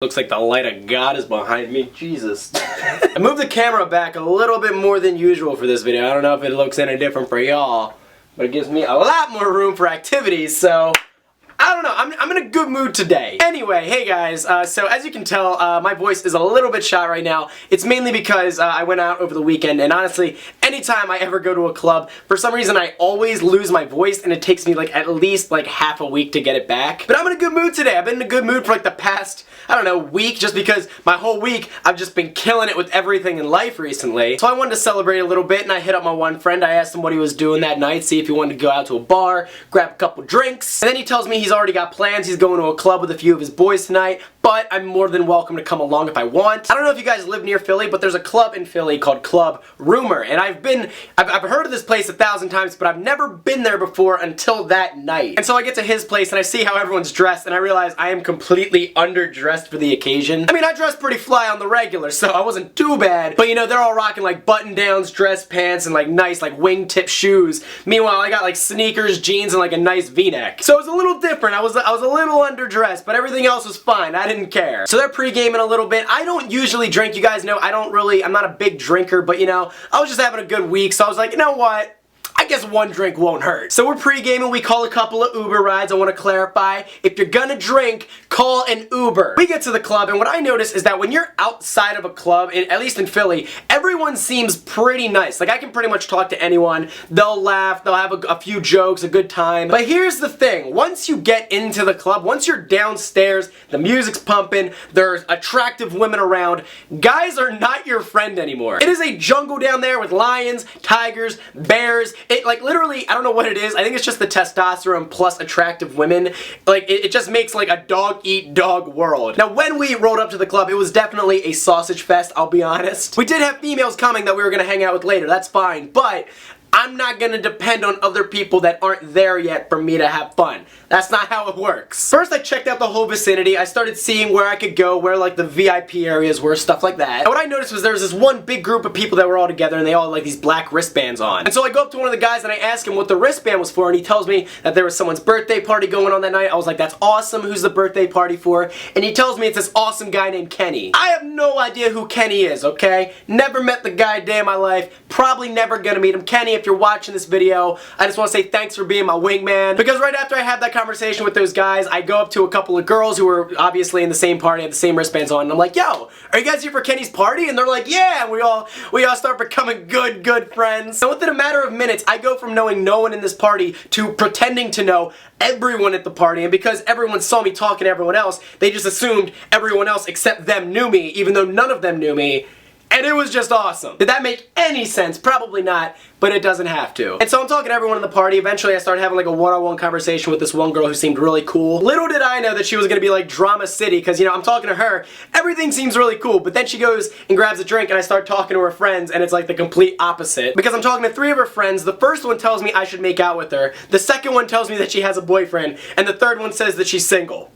Looks like the light of God is behind me. Jesus. I moved the camera back a little bit more than usual for this video. I don't know if it looks any different for y'all, but it gives me a lot more room for activities, so I don't know, I'm in a good mood today. Anyway, hey guys, so as you can tell, my voice is a little bit shot right now. It's mainly because I went out over the weekend, and honestly, anytime I ever go to a club, for some reason I always lose my voice, and it takes me like at least like half a week to get it back. But I'm in a good mood today. I've been in a good mood for like the past, I don't know, week, just because my whole week I've just been killing it with everything in life recently. So I wanted to celebrate a little bit, and I hit up my one friend. I asked him what he was doing that night, see if he wanted to go out to a bar, grab a couple drinks, and then he tells me he's already got plans. He's going to a club with a few of his boys tonight, but I'm more than welcome to come along if I want. I don't know if you guys live near Philly, but there's a club in Philly called Club Rumor, and I've heard of this place 1,000 times, but I've never been there before until that night. And so I get to his place and I see how everyone's dressed, and I realize I am completely underdressed for the occasion. I mean, I dress pretty fly on the regular, so I wasn't too bad, but you know, they're all rocking like button-downs, dress pants, and like nice like wingtip shoes. Meanwhile, I got like sneakers, jeans, and like a nice v-neck. So it was a little different. I was a little underdressed, but everything else was fine. I didn't care. So they're pre-gaming a little bit. I don't usually drink. You guys know I'm not a big drinker, but you know, I was just having a good week, so I was like, you know what? I guess one drink won't hurt. So we're pre-gaming, we call a couple of Uber rides. I want to clarify, if you're gonna drink, call an Uber. We get to the club, and what I notice is that when you're outside of a club, at least in Philly, everyone seems pretty nice. Like, I can pretty much talk to anyone. They'll laugh, they'll have a few jokes, a good time. But here's the thing, once you get into the club, once you're downstairs, the music's pumping, there's attractive women around, guys are not your friend anymore. It is a jungle down there with lions, tigers, bears. It, like, literally, I don't know what it is. I think it's just the testosterone plus attractive women. Like, it just makes, like, a dog-eat-dog world. Now, when we rolled up to the club, it was definitely a sausage fest, I'll be honest. We did have females coming that we were gonna hang out with later, that's fine, but I'm not gonna depend on other people that aren't there yet for me to have fun. That's not how it works. First, I checked out the whole vicinity. I started seeing where I could go, where like the VIP areas were, stuff like that. And what I noticed was there was this one big group of people that were all together, and they all had like these black wristbands on. And so I go up to one of the guys and I ask him what the wristband was for, and he tells me that there was someone's birthday party going on that night. I was like, that's awesome. Who's the birthday party for? And he tells me it's this awesome guy named Kenny. I have no idea who Kenny is, okay? Never met the guy a day in my life. Probably never gonna meet him. Kenny, if you're watching this video, I just want to say thanks for being my wingman. Because right after I had that conversation with those guys, I go up to a couple of girls who were obviously in the same party, had the same wristbands on, and I'm like, yo, are you guys here for Kenny's party? And they're like, yeah, and we all start becoming good friends. And within a matter of minutes, I go from knowing no one in this party to pretending to know everyone at the party, and because everyone saw me talking to everyone else, they just assumed everyone else except them knew me, even though none of them knew me. And it was just awesome. Did that make any sense? Probably not, but it doesn't have to. And so I'm talking to everyone in the party. Eventually I started having like a one-on-one conversation with this one girl who seemed really cool. Little did I know that she was gonna be like Drama City, because you know, I'm talking to her, everything seems really cool, but then she goes and grabs a drink and I start talking to her friends, and it's like the complete opposite. Because I'm talking to 3 of her friends, the first one tells me I should make out with her, the second one tells me that she has a boyfriend, and the third one says that she's single.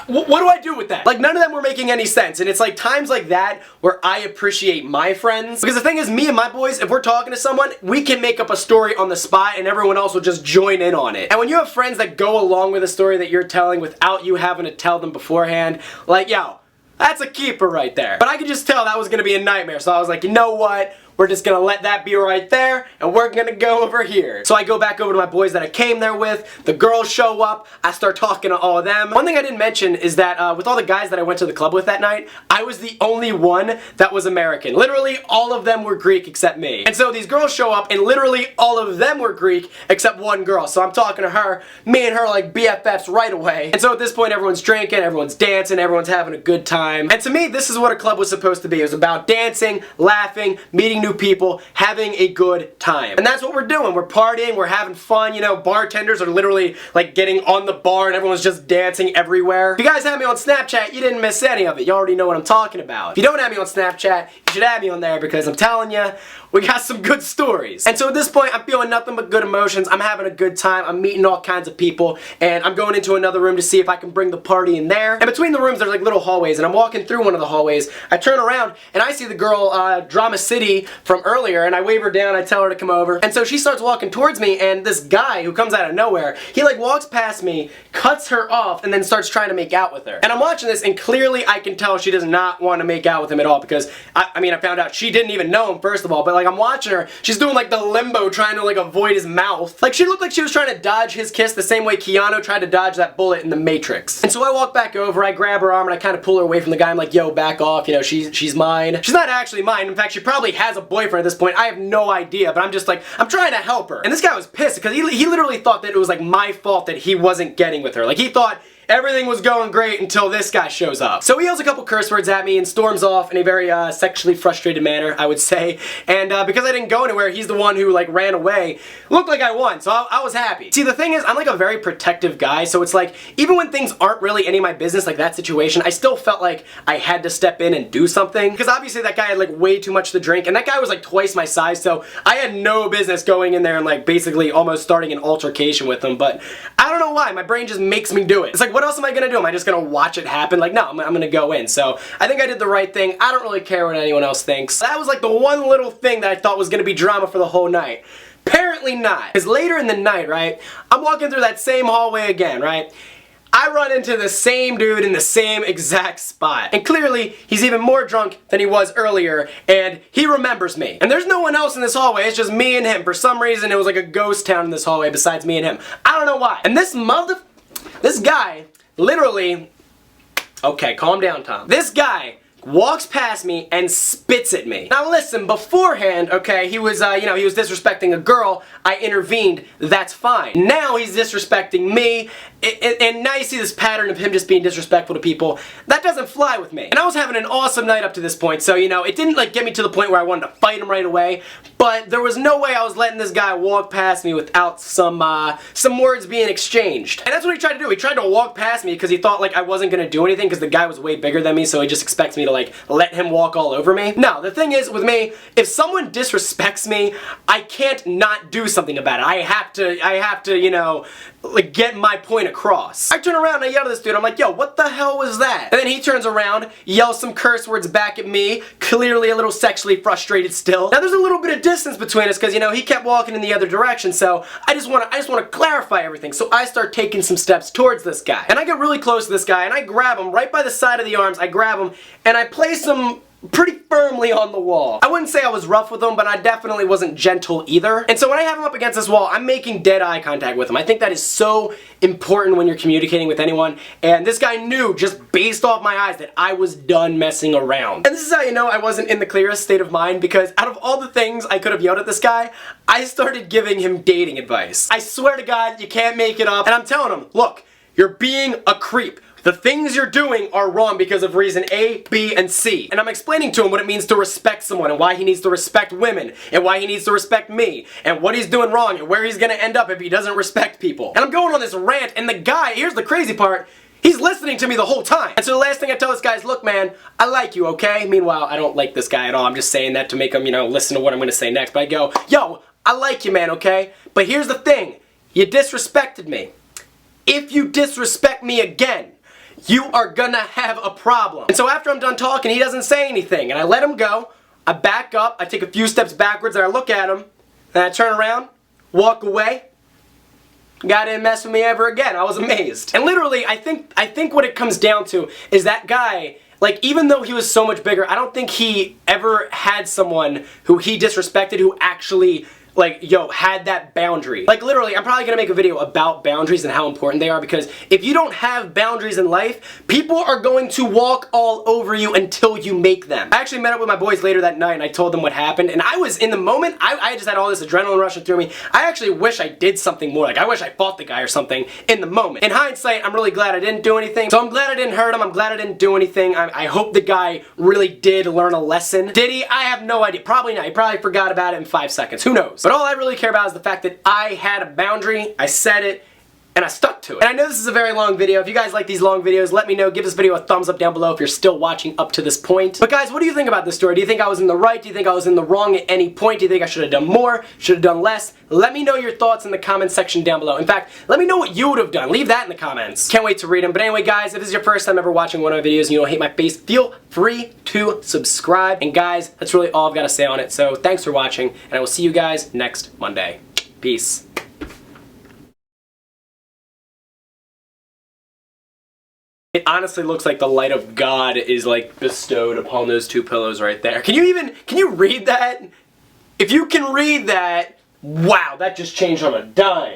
What do I do with that? Like, none of them were making any sense, and it's like times like that where I appreciate my friends. Because the thing is, me and my boys, if we're talking to someone, we can make up a story on the spot and everyone else will just join in on it. And when you have friends that go along with a story that you're telling without you having to tell them beforehand, like, yo, that's a keeper right there. But I could just tell that was gonna be a nightmare, so I was like, you know what? We're just gonna let that be right there, and we're gonna go over here. So I go back over to my boys that I came there with, the girls show up, I start talking to all of them. One thing I didn't mention is that with all the guys that I went to the club with that night, I was the only one that was American. Literally all of them were Greek except me. And so these girls show up, and literally all of them were Greek except one girl. So I'm talking to her, me and her like BFFs right away. And so at this point everyone's drinking, everyone's dancing, everyone's having a good time. And to me, this is what a club was supposed to be. It was about dancing, laughing, meeting new people, having a good time. And that's what we're doing. We're partying, we're having fun, you know, bartenders are literally like getting on the bar and everyone's just dancing everywhere. If you guys have me on Snapchat, you didn't miss any of it. You already know what I'm talking about. If you don't have me on Snapchat, you should add me on there, because I'm telling you, we got some good stories. And so at this point, I'm feeling nothing but good emotions. I'm having a good time. I'm meeting all kinds of people, and I'm going into another room to see if I can bring the party in there. And between the rooms, there's like little hallways, and I'm walking through one of the hallways. I turn around, and I see the girl, Drama City, from earlier, and I wave her down, I tell her to come over, and so she starts walking towards me, and this guy who comes out of nowhere, he like walks past me, cuts her off, and then starts trying to make out with her. And I'm watching this, and clearly I can tell she does not want to make out with him at all, because I mean, I found out she didn't even know him, first of all, but like I'm watching her, she's doing like the limbo, trying to like avoid his mouth. Like she looked like she was trying to dodge his kiss the same way Keanu tried to dodge that bullet in The Matrix. And so I walk back over, I grab her arm, and I kind of pull her away from the guy. I'm like, yo, back off, you know, she's mine. She's not actually mine. In fact, she probably has a boyfriend at this point. I have no idea, but I'm just like, I'm trying to help her. And this guy was pissed because he literally thought that it was like my fault that he wasn't getting with her. Like he thought everything was going great until this guy shows up. So he yells a couple curse words at me and storms off in a very sexually frustrated manner, I would say. And because I didn't go anywhere, he's the one who like ran away. Looked like I won, so I was happy. See, the thing is, I'm like a very protective guy, so it's like, even when things aren't really any of my business, like that situation, I still felt like I had to step in and do something. Because obviously that guy had like way too much to drink, and that guy was like twice my size, so I had no business going in there and like basically almost starting an altercation with him. But I don't know why, my brain just makes me do it. It's like, what else am I gonna do? Am I just gonna watch it happen? Like, no, I'm gonna go in. So I think I did the right thing. I don't really care what anyone else thinks. That was like the one little thing that I thought was gonna be drama for the whole night. Apparently not. Because later in the night, right, I'm walking through that same hallway again, right? I run into the same dude in the same exact spot. And clearly, he's even more drunk than he was earlier, and he remembers me. And there's no one else in this hallway, it's just me and him. For some reason, it was like a ghost town in this hallway besides me and him. I don't know why. And this guy, literally, okay, calm down, Tom. This guy walks past me and spits at me. Now listen, beforehand, okay, he was, you know, he was disrespecting a girl. I intervened. That's fine. Now he's disrespecting me, and now you see this pattern of him just being disrespectful to people. That doesn't fly with me. And I was having an awesome night up to this point, so, you know, it didn't, like, get me to the point where I wanted to fight him right away, but there was no way I was letting this guy walk past me without some words being exchanged. And that's what he tried to do. He tried to walk past me because he thought, like, I wasn't gonna do anything because the guy was way bigger than me, so he just expects me to like let him walk all over me. No, the thing is with me, if someone disrespects me, I can't not do something about it. I have to, you know, like get my point across. I turn around and I yell at this dude. I'm like, yo, what the hell was that? And then he turns around, yells some curse words back at me, clearly a little sexually frustrated still. Now there's a little bit of distance between us because, you know, he kept walking in the other direction, so I just want to clarify everything. So I start taking some steps towards this guy. And I get really close to this guy and I grab him right by the side of the arms. I grab him and I place him pretty firmly on the wall. I wouldn't say I was rough with him, but I definitely wasn't gentle either. And so when I have him up against this wall, I'm making dead eye contact with him. I think that is so important when you're communicating with anyone, and this guy knew, just based off my eyes, that I was done messing around. And this is how you know I wasn't in the clearest state of mind, because out of all the things I could have yelled at this guy, I started giving him dating advice. I swear to God, you can't make it up. And I'm telling him, look, you're being a creep. The things you're doing are wrong because of reason A, B, and C. And I'm explaining to him what it means to respect someone and why he needs to respect women and why he needs to respect me and what he's doing wrong and where he's gonna end up if he doesn't respect people. And I'm going on this rant, and the guy, here's the crazy part, he's listening to me the whole time. And so the last thing I tell this guy is, look, man, I like you, okay? Meanwhile, I don't like this guy at all. I'm just saying that to make him, you know, listen to what I'm gonna say next. But I go, yo, I like you, man, okay? But here's the thing, you disrespected me. If you disrespect me again, you are gonna have a problem. And so after I'm done talking, he doesn't say anything, and I let him go. I back up, I take a few steps backwards, and I look at him, and I turn around, walk away. Guy didn't mess with me ever again. I was amazed. And literally, I think what it comes down to is that guy, like, even though he was so much bigger, I don't think he ever had someone who he disrespected who actually, like, yo, had that boundary. Like, literally, I'm probably gonna make a video about boundaries and how important they are, because if you don't have boundaries in life, people are going to walk all over you until you make them. I actually met up with my boys later that night and I told them what happened, and I was in the moment, I just had all this adrenaline rushing through me. I actually wish I did something more. Like, I wish I fought the guy or something in the moment. In hindsight, I'm really glad I didn't do anything. So I'm glad I didn't hurt him. I'm glad I didn't do anything. I hope the guy really did learn a lesson. Did he? I have no idea. Probably not. He probably forgot about it in 5 seconds. Who knows? But all I really care about is the fact that I had a boundary, I set it, and I stuck to it. And I know this is a very long video. If you guys like these long videos, let me know. Give this video a thumbs up down below if you're still watching up to this point. But guys, what do you think about this story? Do you think I was in the right? Do you think I was in the wrong at any point? Do you think I should have done more? Should have done less? Let me know your thoughts in the comment section down below. In fact, let me know what you would have done. Leave that in the comments. Can't wait to read them. But anyway, guys, if this is your first time ever watching one of my videos and you don't hate my face, feel free to subscribe. And guys, that's really all I've got to say on it. So thanks for watching, and I will see you guys next Monday. Peace. It honestly looks like the light of God is like bestowed upon those two pillows right there. Can you read that? If you can read that, wow, that just changed on a dime.